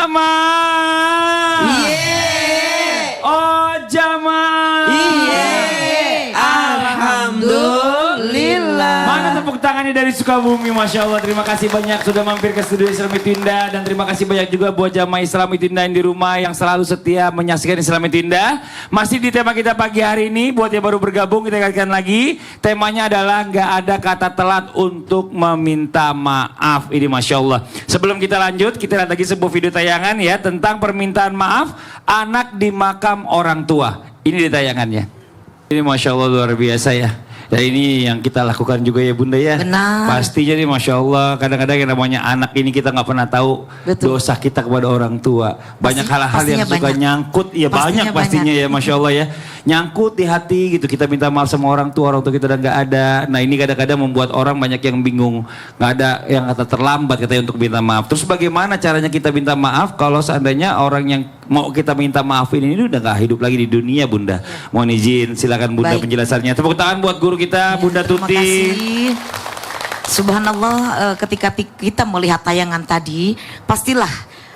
Jamaah. Oh Jamaah. Alhamdulillah. Mana tepuk tangannya dari Sukabumi, Masya Allah. Terima kasih banyak sudah mampir ke studio Islami Tinda. Dan terima kasih banyak juga buat jamaah Islami Tinda yang di rumah yang selalu setia menyaksikan Islami Tinda. Masih di tema kita pagi hari ini, buat yang baru bergabung kita ingatkan lagi. Temanya adalah nggak ada kata telat untuk meminta maaf. Ini Masya Allah. Sebelum kita lanjut, kita lihat lagi sebuah video tayangan ya tentang permintaan maaf anak di makam orang tua. Ini di tayangannya. Ini Masya Allah luar biasa ya. Ya ini yang kita lakukan juga ya Bunda ya. Benar. Pastinya nih Masya Allah kadang-kadang yang namanya anak ini kita nggak pernah tahu. Betul. Dosa kita kepada orang tua. Banyak hal-hal yang suka banyak. nyangkut. Ya Pastinya pastinya banyak. ya Masya Allah ya. Nyangkut di hati gitu. Kita minta maaf sama orang tua kita udah nggak ada. Nah ini kadang-kadang membuat orang banyak yang bingung. Nggak ada yang kata terlambat katanya untuk minta maaf. Terus bagaimana caranya kita minta maaf kalau seandainya orang yang mau kita minta maafin ini udah nggak hidup lagi di dunia Bunda. Mohon izin silakan Bunda Baik. penjelasannya. Tepuk tangan buat guru kita Bunda Terima Tuti. kasih. Subhanallah, ketika kita melihat tayangan tadi, pastilah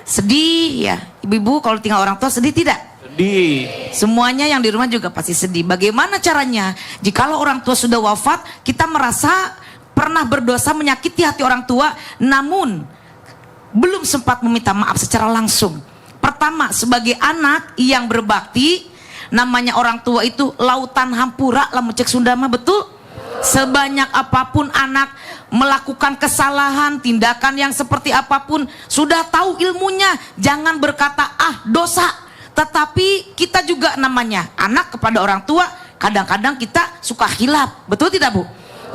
sedih ya. Ibu-ibu kalau tinggal orang tua sedih tidak? Sedih. Semuanya yang di rumah juga pasti sedih. Bagaimana caranya? Jikalau orang tua sudah wafat, kita merasa pernah berdosa menyakiti hati orang tua, namun belum sempat meminta maaf secara langsung. Pertama, sebagai anak yang berbakti, namanya orang tua itu lautan hampura lamun cek Sunda mah, betul? Sebanyak apapun anak melakukan kesalahan, tindakan yang seperti apapun, sudah tahu ilmunya, jangan berkata dosa. Tetapi kita juga namanya anak kepada orang tua, kadang-kadang kita suka khilaf, betul tidak Bu?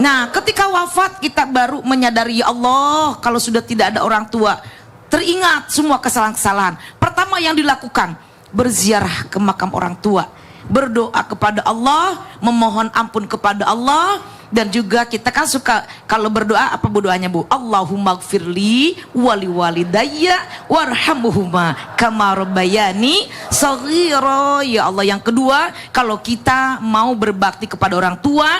Nah ketika wafat kita baru menyadari, ya Allah, kalau sudah tidak ada orang tua, teringat semua kesalahan-kesalahan. Pertama yang dilakukan, berziarah ke makam orang tua, berdoa kepada Allah, memohon ampun kepada Allah. Dan juga kita kan suka kalau berdoa, apa berdoanya Bu? Allahumma gfirli wali walidayya warhamhuma kama rabbayani shaghira. Ya Allah. Yang kedua, kalau kita mau berbakti kepada orang tua,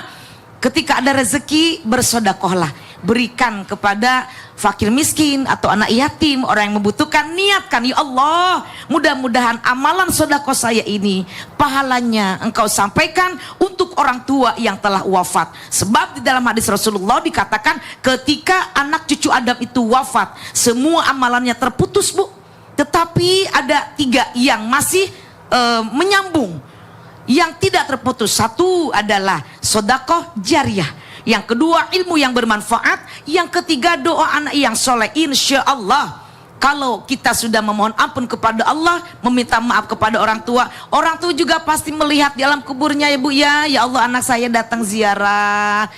ketika ada rezeki bersedekahlah, berikan kepada fakir miskin atau anak yatim, orang yang membutuhkan. Niatkan, ya Allah, mudah-mudahan amalan sedekah saya ini pahalanya Engkau sampaikan untuk orang tua yang telah wafat. Sebab di dalam hadis Rasulullah dikatakan ketika anak cucu Adam itu wafat, semua amalannya terputus Bu, tetapi ada 3 yang masih menyambung, yang tidak terputus. Satu adalah sedekah jariyah, yang kedua ilmu yang bermanfaat, yang ketiga doa anak yang soleh. Insya Allah kalau kita sudah memohon ampun kepada Allah, meminta maaf kepada orang tua juga pasti melihat di alam kuburnya ya Bu ya. Ya Allah, anak saya datang ziarah,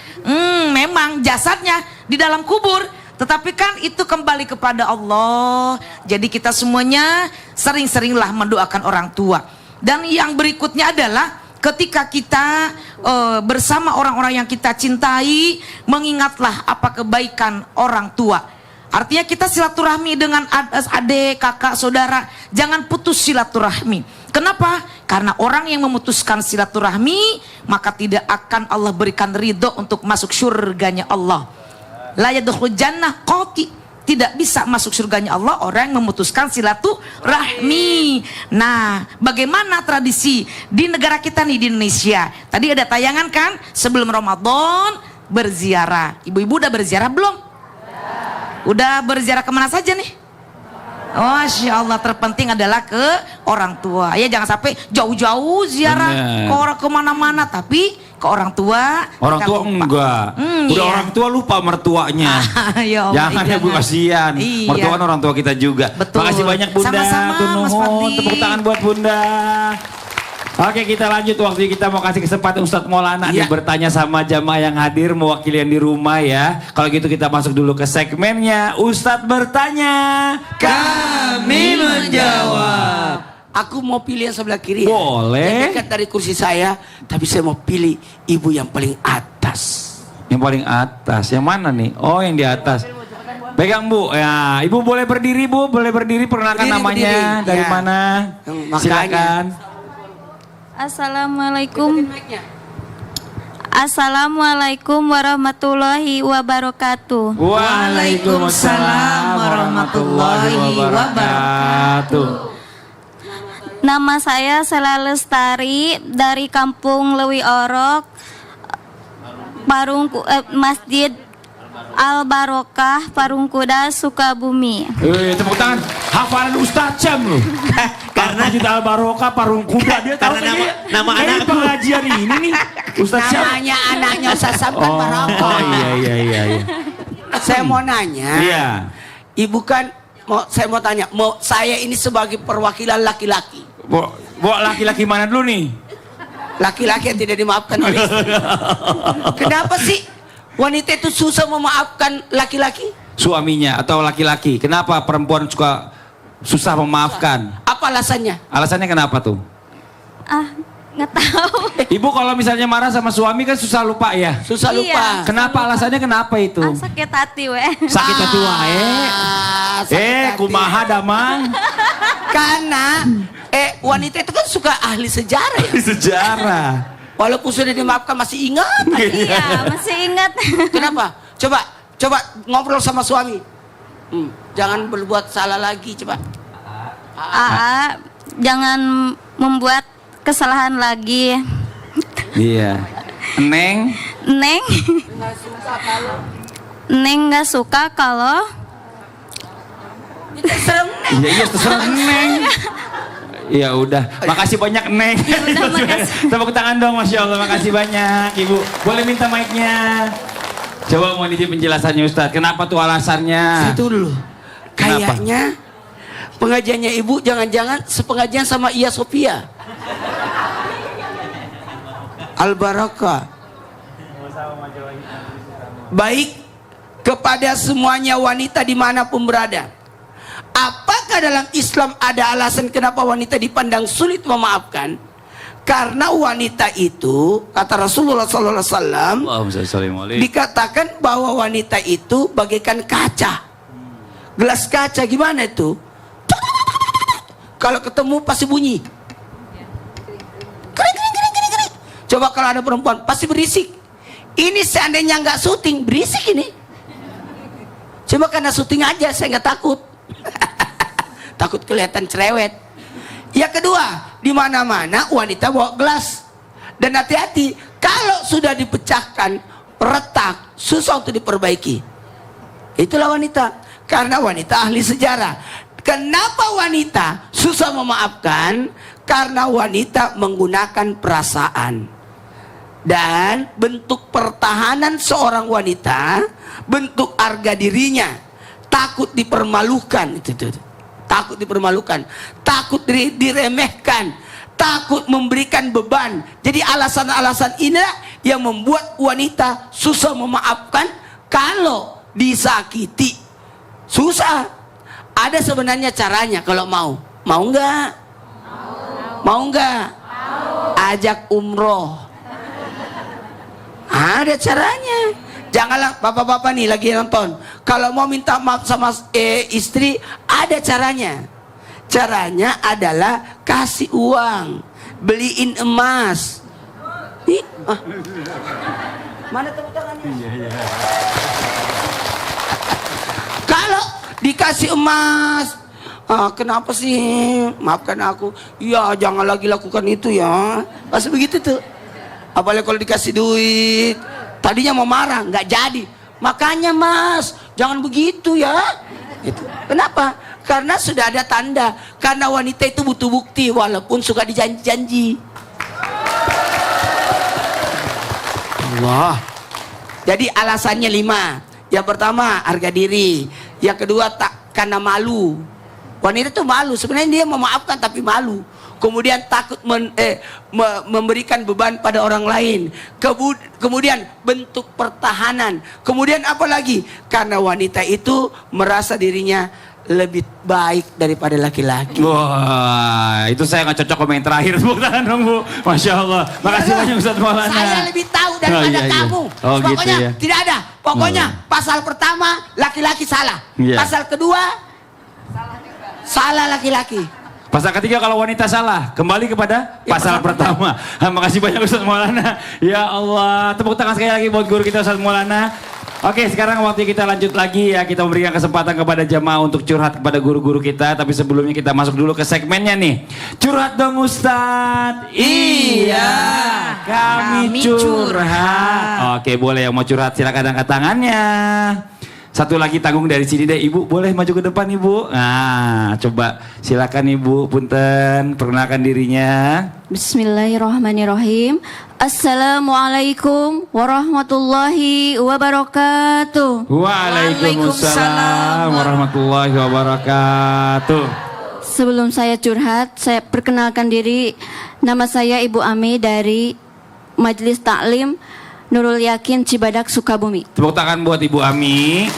memang jasadnya di dalam kubur, tetapi kan itu kembali kepada Allah. Jadi kita semuanya sering-seringlah mendoakan orang tua. Dan yang berikutnya adalah ketika kita bersama orang-orang yang kita cintai, mengingatlah apa kebaikan orang tua. Artinya kita silaturahmi dengan adik, kakak, saudara. Jangan putus silaturahmi. Kenapa? Karena orang yang memutuskan silaturahmi, maka tidak akan Allah berikan ridho untuk masuk surganya Allah. La yadkhul jannah qati. Tidak bisa masuk surganya Allah orang yang memutuskan silaturahmi. Nah, bagaimana tradisi di negara kita nih di Indonesia? Tadi ada tayangan kan sebelum Ramadan berziarah. Ibu-ibu udah berziarah belum? Udah berziarah kemana saja nih? Masya Allah, terpenting adalah ke orang tua. Ya jangan sampai jauh-jauh ziarah ke orang kemana-mana, tapi ke orang tua. Orang tua lupa. Enggak. Udah Iya. orang tua lupa mertuanya. Ya Allah, Jangan ya Bu, kasihan. Iya. Mertua kan orang tua kita juga. Betul. Makasih banyak Bunda. Sama-sama, Tur Mas nuhun. Fadli. Tepuk tangan buat Bunda. Oke, kita lanjut. Waktu kita mau kasih kesempatan Ustadz Maulana nih bertanya sama jamaah yang hadir mewakili yang di rumah ya. Kalau gitu kita masuk dulu ke segmennya Ustadz bertanya, kami menjawab. Aku mau pilih yang sebelah kiri. Boleh. Yang dekat dari kursi saya, tapi saya mau pilih ibu yang paling atas. Yang paling atas, yang mana nih? Oh, yang di atas. Pegang Bu, ya Ibu boleh berdiri Bu, boleh berdiri. Perkenalkan namanya, berdiri. dari Ya. mana? Makanya. Silakan. Assalamualaikum. Assalamualaikum warahmatullahi wabarakatuh. Waalaikumsalam warahmatullahi wabarakatuh. Nama saya Sela Lestari dari Kampung Lewi Orok, Masjid Al Barokah, Parungkuda, Sukabumi. Tepuk tangan. Hafalan Ustaz Cem loh. Karena kita Al Barokah, Parungkuda, dia tahu nama anak pengajian ini nih. Ustaz Cem. Namanya anaknya Ustaz Sampan Barokah. Oh iya. Saya mau nanya. Iya. Ibu kan saya mau tanya, saya ini sebagai perwakilan laki-laki. Bawa laki-laki mana dulu nih? Laki-laki yang tidak dimaafkan oleh istri. Kenapa sih wanita itu susah memaafkan laki-laki? Suaminya atau laki-laki. Kenapa perempuan suka susah memaafkan? Apa alasannya? Alasannya kenapa tuh? Nggak tahu. Ibu kalau misalnya marah sama suami kan susah lupa ya? Susah Iya. lupa. Kenapa alasannya kenapa itu? Sakit hati weh. Sakit hati wae. Sakit hati. Kumaha damang? Karena wanita itu kan suka ahli sejarah ya. Sejarah. Walaupun sudah dimaafkan masih ingat. Iya, masih ingat. Kenapa? Coba ngobrol sama suami. Jangan berbuat salah lagi, coba. Jangan membuat kesalahan lagi. Iya. Neng. Neng nggak suka kalau Serem, Neng. Iya terserah Neng. Ya udah, makasih banyak Neng. Tepuk tangan dong, Masya Allah, makasih banyak Ibu. Boleh minta mic-nya? Coba mau di penjelasannya Ustadz, kenapa tuh alasannya? Itu dulu. Kenapa? Kayaknya pengajiannya Ibu jangan-jangan sepengajian sama Iya Sophia. Al-Barakah. Baik kepada semuanya wanita dimanapun berada. Apakah dalam Islam ada alasan kenapa wanita dipandang sulit memaafkan? Karena wanita itu, kata Rasulullah SAW, dikatakan bahwa wanita itu bagaikan kaca. Gelas kaca gimana itu? Kalau ketemu pasti bunyi. Kering. Coba kalau ada perempuan pasti berisik. Ini seandainya nggak syuting berisik ini. Coba karena syuting aja saya nggak takut. Takut kelihatan cerewet. Yang kedua, di mana-mana wanita bawa gelas. Dan hati-hati, kalau sudah dipecahkan, retak, susah untuk diperbaiki. Itulah wanita. Karena wanita ahli sejarah. Kenapa wanita susah memaafkan? Karena wanita menggunakan perasaan. Dan bentuk pertahanan seorang wanita, bentuk harga dirinya, takut dipermalukan, takut dipermalukan, takut diremehkan, takut memberikan beban. Jadi alasan-alasan inilah yang membuat wanita susah memaafkan. Kalau disakiti susah. Ada sebenarnya caranya kalau mau. Mau nggak? Mau nggak? Ajak umroh. Ada caranya. Janganlah bapak-bapak nih lagi nonton. Kalau mau minta maaf sama istri, ada caranya. Caranya adalah kasih uang, beliin emas. Mana tepuk tangannya? Kalau dikasih emas, kenapa sih? Maafkan aku. Ya jangan lagi lakukan itu ya. Pasti begitu tuh. Apalagi kalau dikasih duit, tadinya mau marah, nggak jadi. Makanya mas, jangan begitu ya. Itu. Kenapa? Karena sudah ada tanda. Karena wanita itu butuh bukti, walaupun suka dijanji-janji. Allah. Jadi alasannya 5. Yang pertama harga diri. Yang kedua karena malu. Wanita itu malu. Sebenarnya dia memaafkan tapi malu. Kemudian takut memberikan beban pada orang lain. Kemudian bentuk pertahanan. Kemudian apa lagi? Karena wanita itu merasa dirinya lebih baik daripada laki-laki. Wah, itu saya nggak cocok komen terakhir. Tepuk tangan dong Bu. Masya Allah. Makasih banyak Ustaz Maulana. Saya lebih tahu daripada kamu. Oh, Pokoknya gitu ya. tidak ada. Pokoknya pasal pertama laki-laki salah. Iya. Pasal kedua salah laki-laki. Pasal ketiga kalau wanita salah, kembali kepada pasal pertama. Makasih banyak Ustaz Maulana. Ya Allah, tepuk tangan sekali lagi buat guru kita Ustaz Maulana. Oke, sekarang waktu kita lanjut lagi ya. Kita memberikan kesempatan kepada jamaah untuk curhat kepada guru-guru kita. Tapi sebelumnya kita masuk dulu ke segmennya nih. Curhat dong Ustadz. Iya, kami curhat. Oke, boleh yang mau curhat silakan angkat tangannya. Satu lagi tanggung dari sini deh, Ibu. Boleh maju ke depan, Ibu? Nah, coba silakan Ibu, punten, perkenalkan dirinya. Bismillahirrahmanirrahim. Assalamualaikum warahmatullahi wabarakatuh. Waalaikumsalam warahmatullahi wabarakatuh. Sebelum saya curhat, saya perkenalkan diri. Nama saya Ibu Ami dari Majelis Taklim Nurul Yakin Cibadak Sukabumi. Tepuk tangan buat Ibu Ami.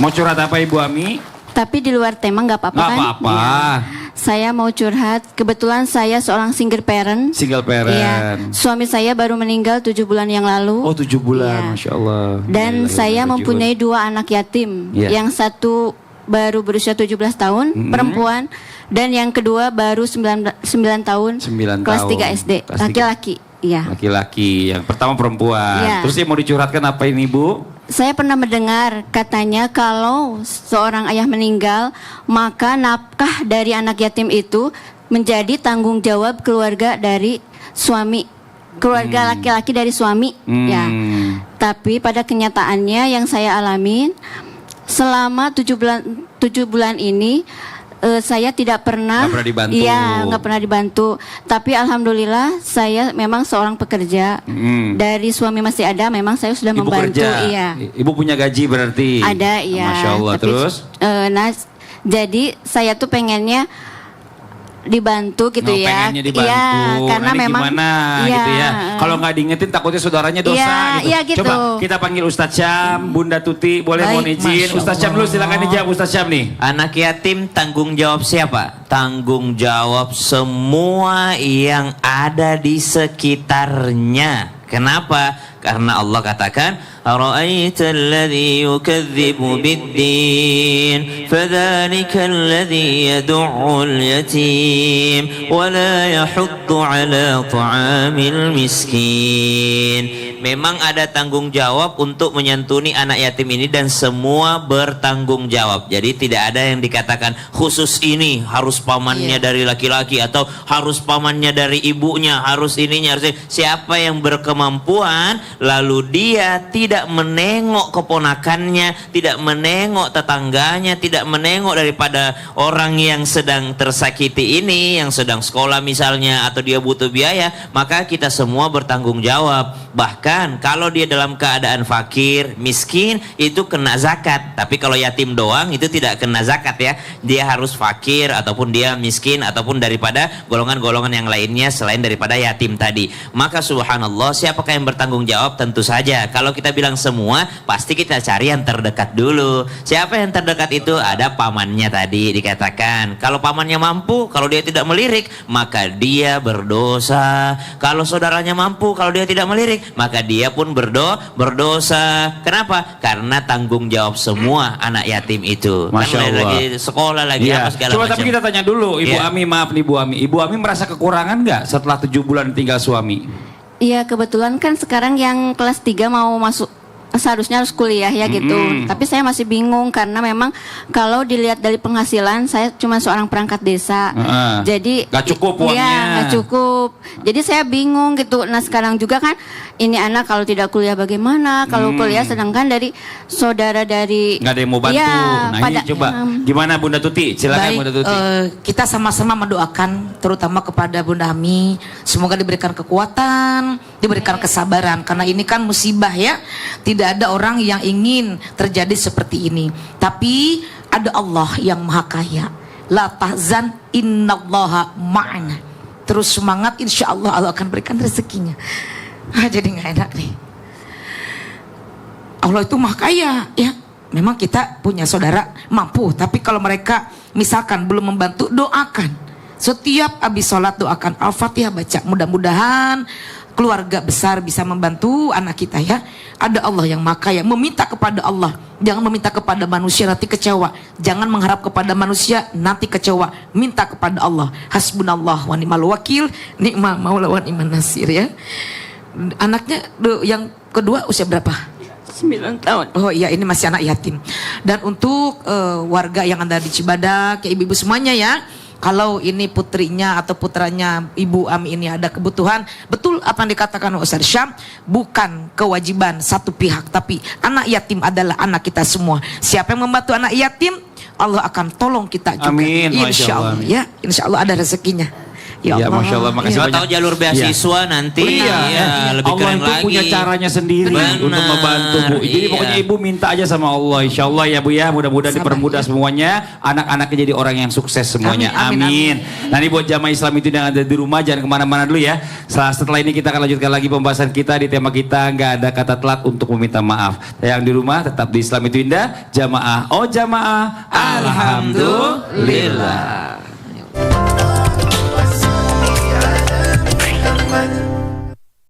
Mau curhat apa Ibu Ami? Tapi di luar tema nggak apa-apa kan? Nggak apa-apa. Ya. Saya mau curhat. Kebetulan saya seorang single parent. Single parent. Iya. Suami saya baru meninggal 7 bulan yang lalu. Oh 7 bulan, Iya. Masya Allah. Dan saya mempunyai 2 anak yatim. Iya. Yang satu baru berusia 17 tahun, perempuan. Dan yang kedua baru 9 tahun, 9 kelas tahun. 3 SD, Kelas 3. laki-laki. Iya. Laki-laki, yang pertama perempuan. Iya. Terus yang mau dicurhatkan apa ini Bu? Saya pernah mendengar katanya kalau seorang ayah meninggal, maka nafkah dari anak yatim itu menjadi tanggung jawab keluarga dari suami. Keluarga laki-laki dari suami. Ya. Tapi pada kenyataannya yang saya alamin selama 7 bulan ini saya tidak pernah, Nggak pernah dibantu. Iya, nggak pernah dibantu. Tapi alhamdulillah saya memang seorang pekerja. Dari suami masih ada, memang saya sudah Ibu membantu. kerja. Iya. Ibu punya gaji berarti? Ada, iya. Masya Allah. Tapi, Terus? Jadi saya tuh pengennya dibantu gitu ya. Pengennya dibantu. Iya, karena Nah, ini memang gimana iya, gitu ya. Kalau nggak diingetin takutnya saudaranya dosa Iya, gitu. iya gitu. Coba kita panggil Ustadz Syam, Bunda Tuti, boleh Baik, mohon izin. Masya Ustadz Syam dulu silakan dijawab Ustadz Syam nih. Anak yatim tanggung jawab siapa? Tanggung jawab semua yang ada di sekitarnya. Kenapa? Karena Allah katakan, "Ara'aita alladhi yukadzibu bid-din, fadzalika alladhi yad'ul yatim wa la yahuddu 'ala ta'amil miskin." Memang ada tanggung jawab untuk menyantuni anak yatim ini dan semua bertanggung jawab. Jadi tidak ada yang dikatakan khusus ini harus pamannya dari laki-laki atau harus pamannya dari ibunya, harus ininya, harus ini. Siapa yang berkemampuan lalu dia tidak menengok keponakannya, tidak menengok tetangganya, tidak menengok daripada orang yang sedang tersakiti ini, yang sedang sekolah misalnya atau dia butuh biaya, maka kita semua bertanggung jawab. Bahkan kalau dia dalam keadaan fakir, miskin, itu kena zakat. Tapi kalau yatim doang itu tidak kena zakat ya. Dia harus fakir ataupun dia miskin ataupun daripada golongan-golongan yang lainnya selain daripada yatim tadi. Maka subhanallah, siapakah yang bertanggung jawab? Tentu saja. Kalau kita bilang semua, pasti kita cari yang terdekat dulu. Siapa yang terdekat itu? Ada pamannya tadi dikatakan. Kalau pamannya mampu, kalau dia tidak melirik, maka dia berdosa. Kalau saudaranya mampu, kalau dia tidak melirik, maka dia pun berdosa. Kenapa? Karena tanggung jawab semua anak yatim itu. Masya Kan Allah. lagi sekolah lagi Iya. apa segala Coba macam. tapi kita tanya dulu Ibu Iya. Ami, maaf nih Ibu Ami. Ibu Ami merasa kekurangan nggak setelah 7 bulan tinggal suami? Iya, kebetulan kan sekarang yang kelas 3 mau masuk, seharusnya harus kuliah ya gitu. Tapi saya masih bingung karena memang kalau dilihat dari penghasilan saya cuma seorang perangkat desa. Jadi Nggak cukup uangnya. Iya, nggak cukup. Jadi saya bingung gitu. Nah, sekarang juga kan ini anak kalau tidak kuliah bagaimana? Kalau kuliah sedangkan dari saudara dari Nggak ada yang mau bantu. Iya, Nah ini coba gimana Bunda Tuti? Silakan Baik, Bunda Tuti. kita sama-sama mendoakan terutama kepada Bunda Ami, semoga diberikan kekuatan, diberikan kesabaran karena ini kan musibah ya. Tidak ada orang yang ingin terjadi seperti ini. Tapi ada Allah yang Maha Kaya. La tahzan innallaha ma'ana. Terus semangat, insya Allah Allah akan berikan rezekinya. Jadi nggak enak nih. Allah itu Maha Kaya ya. Memang kita punya saudara mampu, tapi kalau mereka misalkan belum membantu, doakan. Setiap habis sholat doakan Al-Fatihah baca. Mudah-mudahan keluarga besar bisa membantu anak kita ya. Ada Allah yang maha kaya. Meminta kepada Allah, jangan meminta kepada manusia nanti kecewa. Jangan mengharap kepada manusia nanti kecewa. Minta kepada Allah. Hasbunallah wa ni'mal wakil, ni'mal maula wa ni'man nasir ya. Anaknya yang kedua usia berapa? 9 tahun. Oh iya, ini masih anak yatim. Dan untuk warga yang ada di Cibadak, ya ibu-ibu semuanya ya, kalau ini putrinya atau putranya Ibu Ami ini ada kebutuhan, betul apa yang dikatakan Ustaz Syam, bukan kewajiban satu pihak, tapi anak yatim adalah anak kita semua. Siapa yang membantu anak yatim, Allah akan tolong kita juga. Amin, Masya Insya Allah Allah. ya, Insya Allah ada rezekinya. Ya, Masya Allah, makasih Siapa banyak. tahu jalur beasiswa nanti ya, lebih Allah keren itu lagi. punya caranya sendiri Benar, untuk membantu Bu. Jadi iya. pokoknya Ibu minta aja sama Allah, Insya Allah ya Bu ya. Mudah-mudahan Sabar, dipermudah ya. semuanya, anak-anaknya jadi orang yang sukses semuanya. Amin, Amin. Nah ini buat jamaah Islam itu yang ada di rumah, jangan kemana-mana dulu ya. Setelah ini kita akan lanjutkan lagi pembahasan kita di tema kita, nggak ada kata telat untuk meminta maaf. Yang di rumah tetap di Islam itu indah, jamaah. Oh jamaah, alhamdulillah.